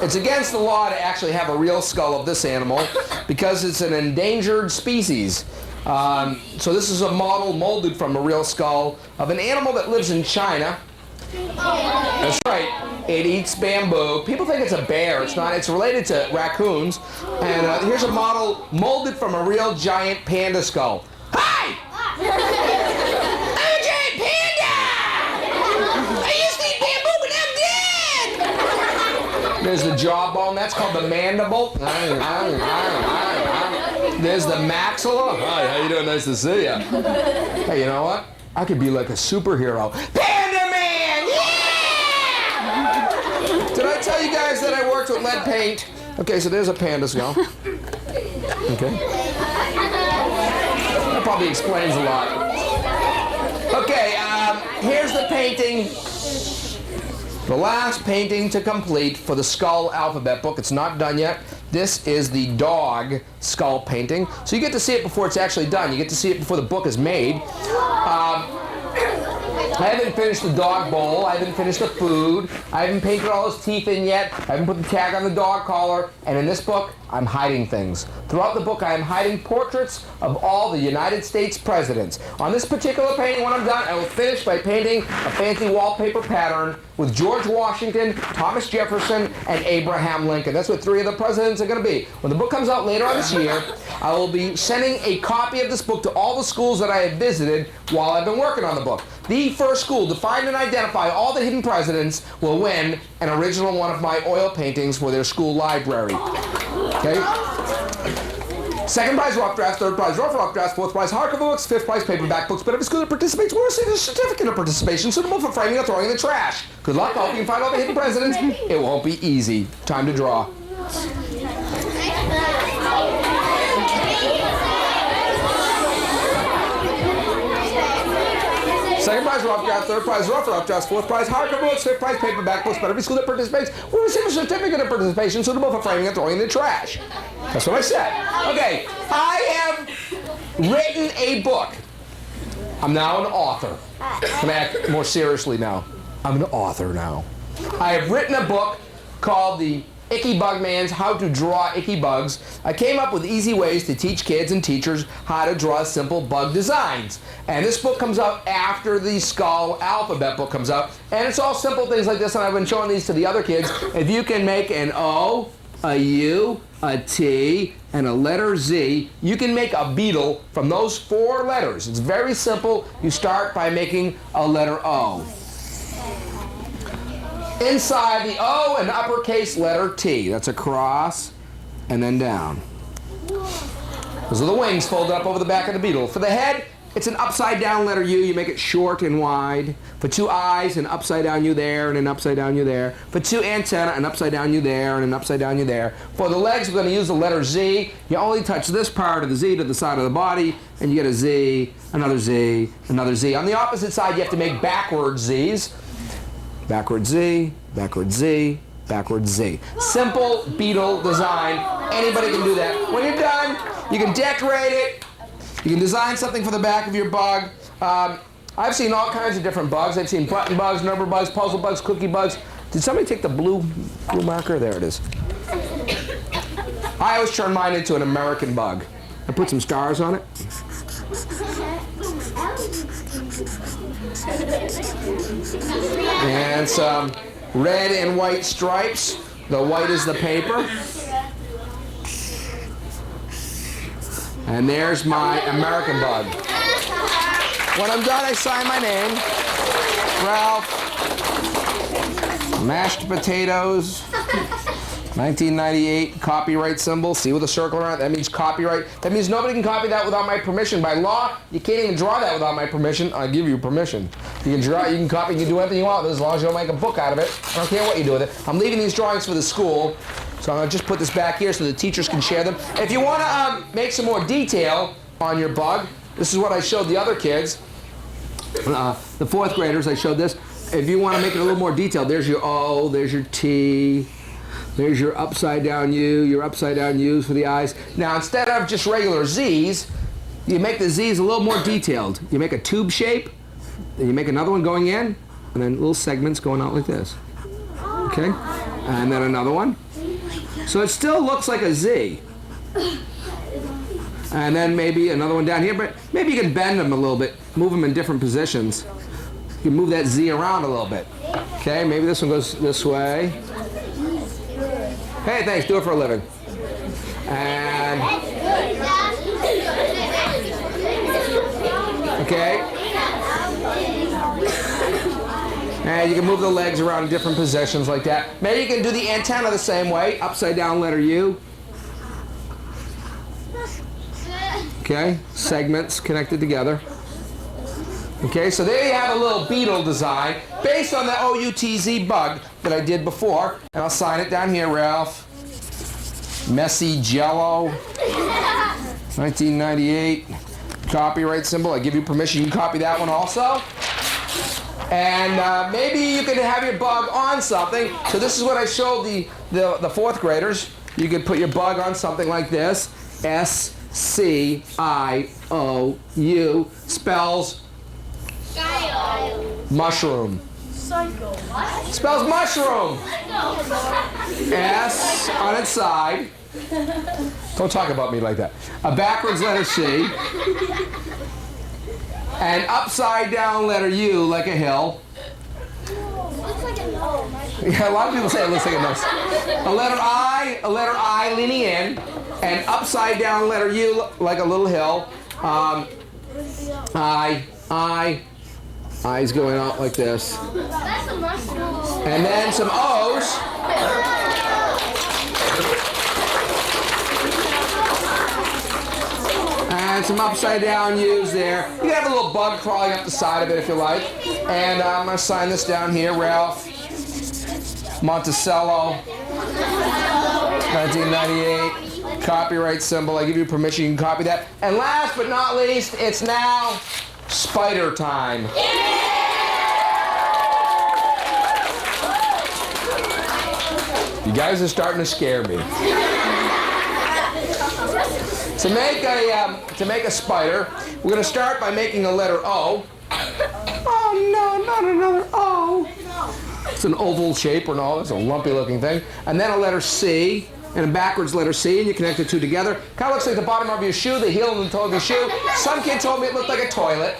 It's against the law to actually have a real skull of this animal because it's an endangered species. So this is a model molded from a real skull of an animal that lives in China. That's right. It eats bamboo. People think it's a bear. It's not. It's related to raccoons. And here's a model molded from a real giant panda skull. Hi! I'm a giant panda! I used to eat bamboo, but I'm dead! There's the jawbone. That's called the mandible. There's the maxilla. Hi, how you doing? Nice to see you. Hey, you know what? I could be like a superhero. Panda Man! Yeah! Did I tell you guys that I worked with lead paint? Okay, so there's a panda skull. Okay. That probably explains a lot. Okay, here's the painting. The last painting to complete for the skull alphabet book. It's not done yet. This is the dog skull painting. So you get to see it before it's actually done. You get to see it before the book is made. I haven't finished the dog bowl. I haven't finished the food. I haven't painted all his teeth in yet. I haven't put the tag on the dog collar. And in this book, I'm hiding things. Throughout the book, I am hiding portraits of all the United States presidents. On this particular painting, when I'm done, I will finish by painting a fancy wallpaper pattern with George Washington, Thomas Jefferson, and Abraham Lincoln. That's what 3 of the presidents are going to be. When the book comes out later on this year, I will be sending a copy of this book to all the schools that I have visited while I've been working on the book. The first school to find and identify all the hidden presidents will win an original one of my oil paintings for their school library. Okay? Second prize, rough drafts. Third prize, rough drafts. Fourth prize, hardcover books. Fifth prize, paperback books. But every school that participates will receive a certificate of participation suitable for framing or throwing in the trash. Good luck. I hope you can find all the hidden presidents. It won't be easy. Time to draw. Second prize, rough draft. Third prize, rough drafts. Fourth prize, hardcover books. Fifth prize, paperback books. But every school that participates will receive a certificate of participation suitable for framing and throwing in the trash. That's what I said. Okay, I have written a book. I'm now an author. Can I act more seriously now? I'm an author now. I have written a book called The Icky Bug Man's How to Draw Icky Bugs. I came up with easy ways to teach kids and teachers how to draw simple bug designs. And this book comes out after the skull alphabet book comes out. And it's all simple things like this, and I've been showing these to the other kids. If you can make an O, a U, a T, and a letter Z, you can make a beetle from those 4 letters. It's very simple. You start by making a letter O. Inside the O, an uppercase letter T. That's across and then down. Those are the wings folded up over the back of the beetle. For the head, it's an upside down letter U. You make it short and wide. For 2 eyes, an upside down U there and an upside down U there. For 2 antennae, an upside down U there and an upside down U there. For the legs, we're going to use the letter Z. You only touch this part of the Z to the side of the body, and you get a Z, another Z, another Z. On the opposite side, you have to make backward Z's. Backward Z, backward Z, backward Z. Simple beetle design. Anybody can do that. When you're done, you can decorate it. You can design something for the back of your bug. I've seen all kinds of different bugs. I've seen button bugs, number bugs, puzzle bugs, cookie bugs. Did somebody take the blue marker? There it is. I always turn mine into an American bug. I put some stars on it. And some red and white stripes. The white is the paper. And there's my American bug. When I'm done, I sign my name. Ralph. Mashed potatoes. 1998 copyright symbol. See with a circle around it? That means copyright. That means nobody can copy that without my permission. By law, you can't even draw that without my permission. I give you permission. You can draw, you can copy, you can do anything you want with it as long as you don't make a book out of it. I don't care what you do with it. I'm leaving these drawings for the school. So I'm going to just put this back here so the teachers can share them. If you want to make some more detail on your bug, this is what I showed the other kids. The 4th graders, I showed this. If you want to make it a little more detailed, there's your O, there's your T, there's your upside down U, your upside down U's for the eyes. Now, instead of just regular Z's, you make the Z's a little more detailed. You make a tube shape, then you make another one going in, and then little segments going out like this. Okay? And then another one. So it still looks like a Z. And then maybe another one down here, but maybe you can bend them a little bit, move them in different positions. You can move that Z around a little bit. Okay, maybe this one goes this way. Hey, thanks, do it for a living. And, okay. And you can move the legs around in different positions like that. Maybe you can do the antenna the same way, upside down letter U. Okay, segments connected together. Okay, so there you have a little beetle design based on the OUTZ bug that I did before. And I'll sign it down here, Ralph. Messy Jello, 1998. Copyright symbol. I give you permission. You can copy that one also. And maybe you could have your bug on something. So this is what I showed the fourth graders. You could put your bug on something like this. S-C-I-O-U spells mushroom. Spells mushroom. S on its side. Don't talk about me like that. A backwards letter C. An upside down letter U like a hill. Looks like a nose. Yeah, a lot of people say it looks like a nose. A letter I leaning in. An upside down letter U like a little hill. I's going out like this. That's a mushroom. And then some O's. And some upside down U's there. You can have a little bug crawling up the side of it if you like. And I'm going to sign this down here. Ralph Monticello, 1998. Copyright symbol. I give you permission. You can copy that. And last but not least, it's now spider time. You guys are starting to scare me. To make a spider, we're going to start by making a letter O. Oh no, not another O. It's an oval shape or no, it's a lumpy looking thing. And then a letter C and a backwards letter C, and you connect the two together. Kind of looks like the bottom of your shoe, the heel and the toe of your shoe. Some kid told me it looked like a toilet.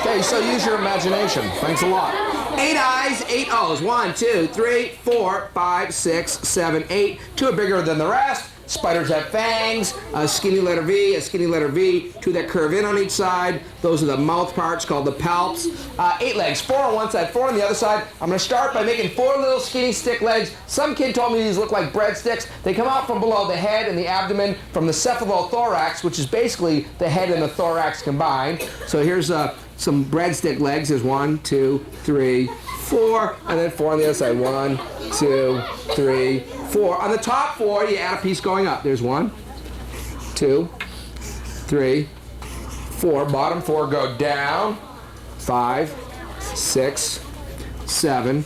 Okay, so use your imagination. Thanks a lot. 8 I's, 8 O's. 1, 2, 3, 4, 5, 6, 7, 8. 2 are bigger than the rest. Spiders have fangs, a skinny letter V, a skinny letter V, 2 that curve in on each side. Those are the mouth parts called the palps. 8 legs, 4 on one side, 4 on the other side. I'm going to start by making 4 little skinny stick legs. Some kid told me these look like breadsticks. They come out from below the head and the abdomen from the cephalothorax, which is basically the head and the thorax combined. So here's some breadstick legs. There's 1, 2, 3, 4, and then 4 on the other side. 1, 2, 3, 4. On the top 4, you add a piece going up. There's 1, 2, 3, 4. Bottom 4 go down. 5, 6, 7,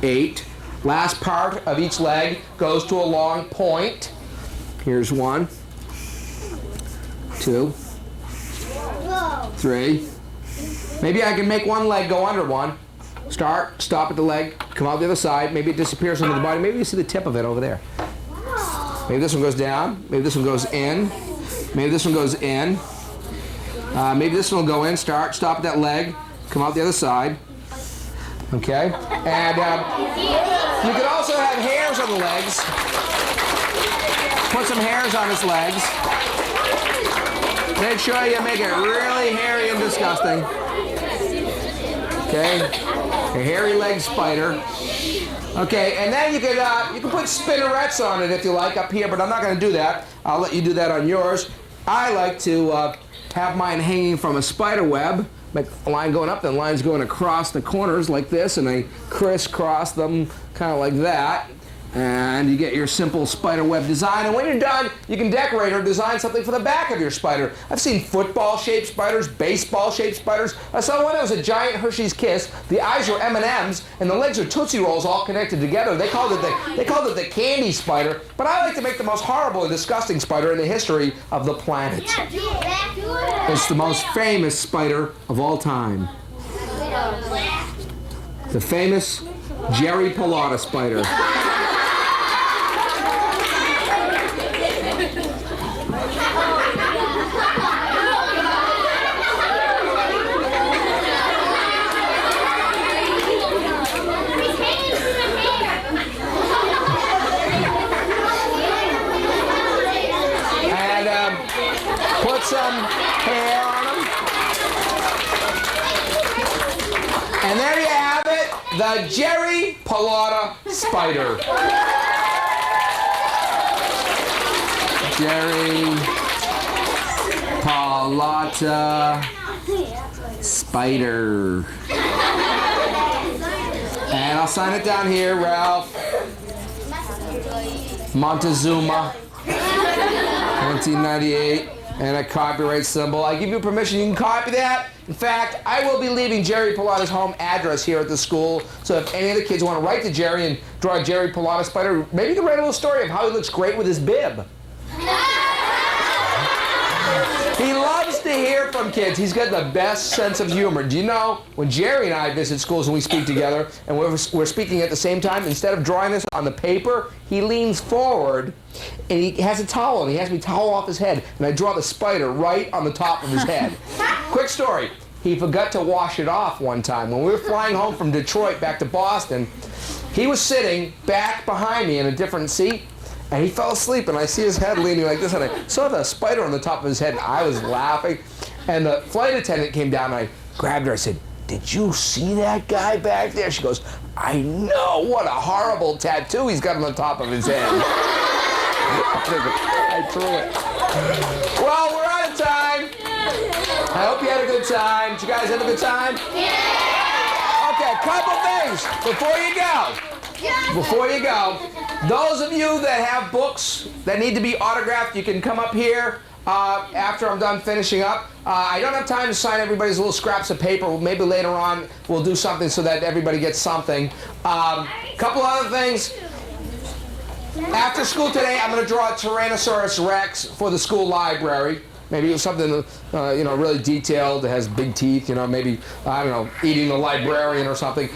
8. Last part of each leg goes to a long point. Here's 1, 2, 3. Maybe I can make one leg go under one. Start, stop at the leg, come out the other side. Maybe it disappears into the body. Maybe you see the tip of it over there. Maybe this one goes down. Maybe this one goes in. Maybe this one goes in. Maybe this one will go in. Start, stop at that leg, come out the other side. Okay? And you can also have hairs on the legs. Put some hairs on his legs. Make sure you make it really hairy and disgusting. Okay? A hairy leg spider. Okay, and then you can put spinnerets on it if you like up here, but I'm not going to do that. I'll let you do that on yours. I like to have mine hanging from a spider web. Make a line going up, then lines going across the corners like this, and I crisscross them kind of like that. And you get your simple spider web design. And when you're done, you can decorate or design something for the back of your spider. I've seen football-shaped spiders, baseball-shaped spiders. I saw one that was a giant Hershey's Kiss. The eyes were M&Ms, and the legs are Tootsie Rolls all connected together. They called it the candy spider. But I like to make the most horrible and disgusting spider in the history of the planet. It's the most famous spider of all time. The famous Jerry Pilata spider. Put some hair on them. And there you have it, the Jerry Pilata spider. Jerry Pilata spider. And I'll sign it down here, Ralph Montezuma, 1998. And a copyright symbol. I give you permission, you can copy that. In fact, I will be leaving Jerry Pilata's home address here at the school, so if any of the kids want to write to Jerry and draw a Jerry Pilata spider, maybe you can write a little story of how he looks great with his bib. He loves to hear from kids. He's got the best sense of humor. Do you know, when Jerry and I visit schools and we speak together, and we're speaking at the same time, instead of drawing this on the paper, he leans forward and he has a towel and he has me towel off his head, and I draw the spider right on the top of his head. Quick story. He forgot to wash it off one time. When we were flying home from Detroit back to Boston, he was sitting back behind me in a different seat, and he fell asleep, and I see his head leaning like this, and I saw the spider on the top of his head, and I was laughing. And the flight attendant came down, and I grabbed her. I said, "Did you see that guy back there?" She goes, "I know. What a horrible tattoo he's got on the top of his head." I threw it. Well, we're out of time. I hope you had a good time. Did you guys have a good time? Yeah. Okay, a couple things before you go. Before you go, those of you that have books that need to be autographed, you can come up here after I'm done finishing up. I don't have time to sign everybody's little scraps of paper. Maybe later on we'll do something so that everybody gets something. Couple other things. After school today, I'm going to draw a Tyrannosaurus Rex for the school library. Maybe it was something, you know, really detailed, that has big teeth, you know, maybe, I don't know, eating the librarian or something.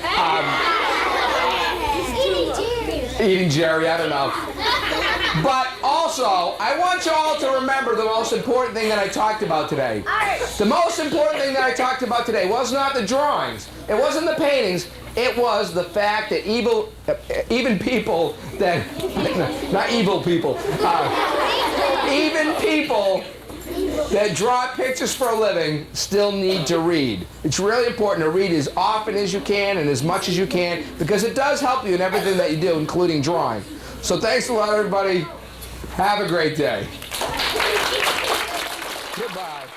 Eating Jerry, I don't know. But also, I want you all to remember the most important thing that I talked about today. The most important thing that I talked about today was not the drawings. It wasn't the paintings. It was the fact that even people that, not evil people, even people that draw pictures for a living still need to read. It's really important to read as often as you can and as much as you can, because it does help you in everything that you do, including drawing. So thanks a lot, everybody. Have a great day. Goodbye.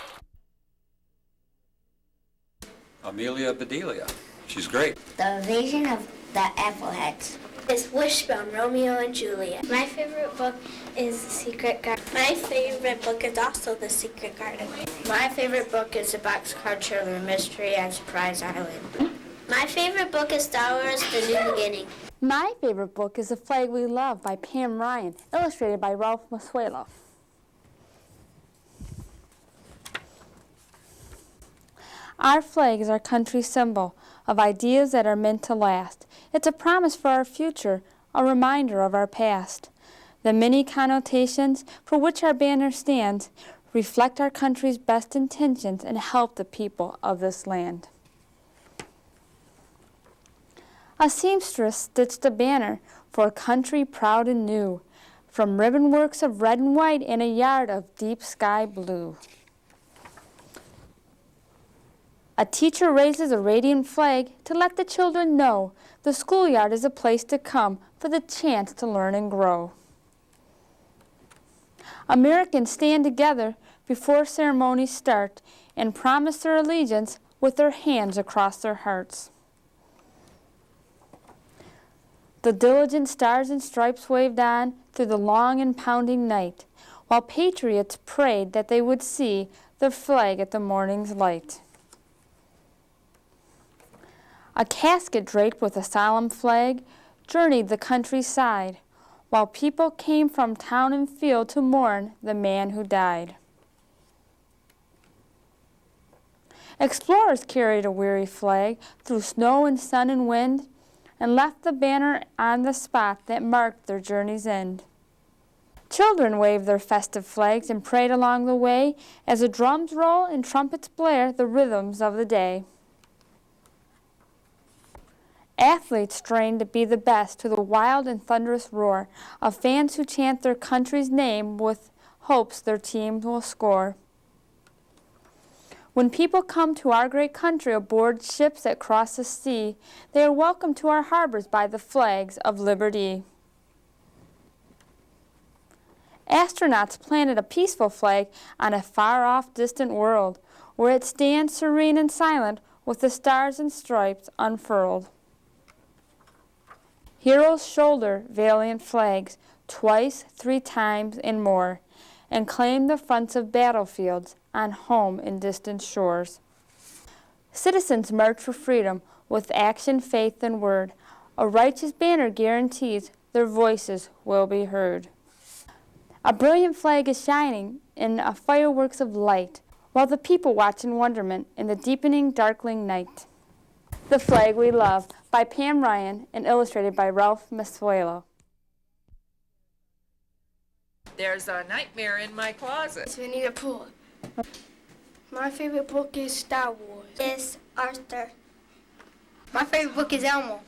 Amelia Bedelia. She's great. The Invasion of the Appleheads. Is Wishbone, Romeo and Juliet. My favorite book is The Secret Garden. My favorite book is also The Secret Garden. My favorite book is The Boxcar Children Mystery at Surprise Island. My favorite book is Star Wars The New Beginning. My favorite book is The Flag We Love by Pam Ryan, illustrated by Ralph Masuelo. Our flag is our country's symbol of ideas that are meant to last. It's a promise for our future, a reminder of our past. The many connotations for which our banner stands reflect our country's best intentions and help the people of this land. A seamstress stitched a banner for a country proud and new, from ribbon works of red and white and a yard of deep sky blue. A teacher raises a radiant flag to let the children know the schoolyard is a place to come for the chance to learn and grow. Americans stand together before ceremonies start and promise their allegiance with their hands across their hearts. The diligent stars and stripes waved on through the long and pounding night, while patriots prayed that they would see the flag at the morning's light. A casket draped with a solemn flag journeyed the countryside, while people came from town and field to mourn the man who died. Explorers carried a weary flag through snow and sun and wind, and left the banner on the spot that marked their journey's end. Children waved their festive flags and prayed along the way as the drums roll and trumpets blare the rhythms of the day. Athletes trained to be the best to the wild and thunderous roar of fans who chant their country's name with hopes their team will score. When people come to our great country aboard ships that cross the sea, they are welcomed to our harbors by the flags of liberty. Astronauts planted a peaceful flag on a far-off distant world, where it stands serene and silent with the stars and stripes unfurled. Heroes shoulder valiant flags twice, 3 times, and more, and claim the fronts of battlefields on home and distant shores. Citizens march for freedom with action, faith, and word. A righteous banner guarantees their voices will be heard. A brilliant flag is shining in a fireworks of light, while the people watch in wonderment in the deepening, darkling night. The Flag We Love by Pam Ryan and illustrated by Ralph Masuelo. There's a nightmare in my closet. It's Winnie the Pooh. My favorite book is Star Wars. It's Arthur. My favorite book is Elmo.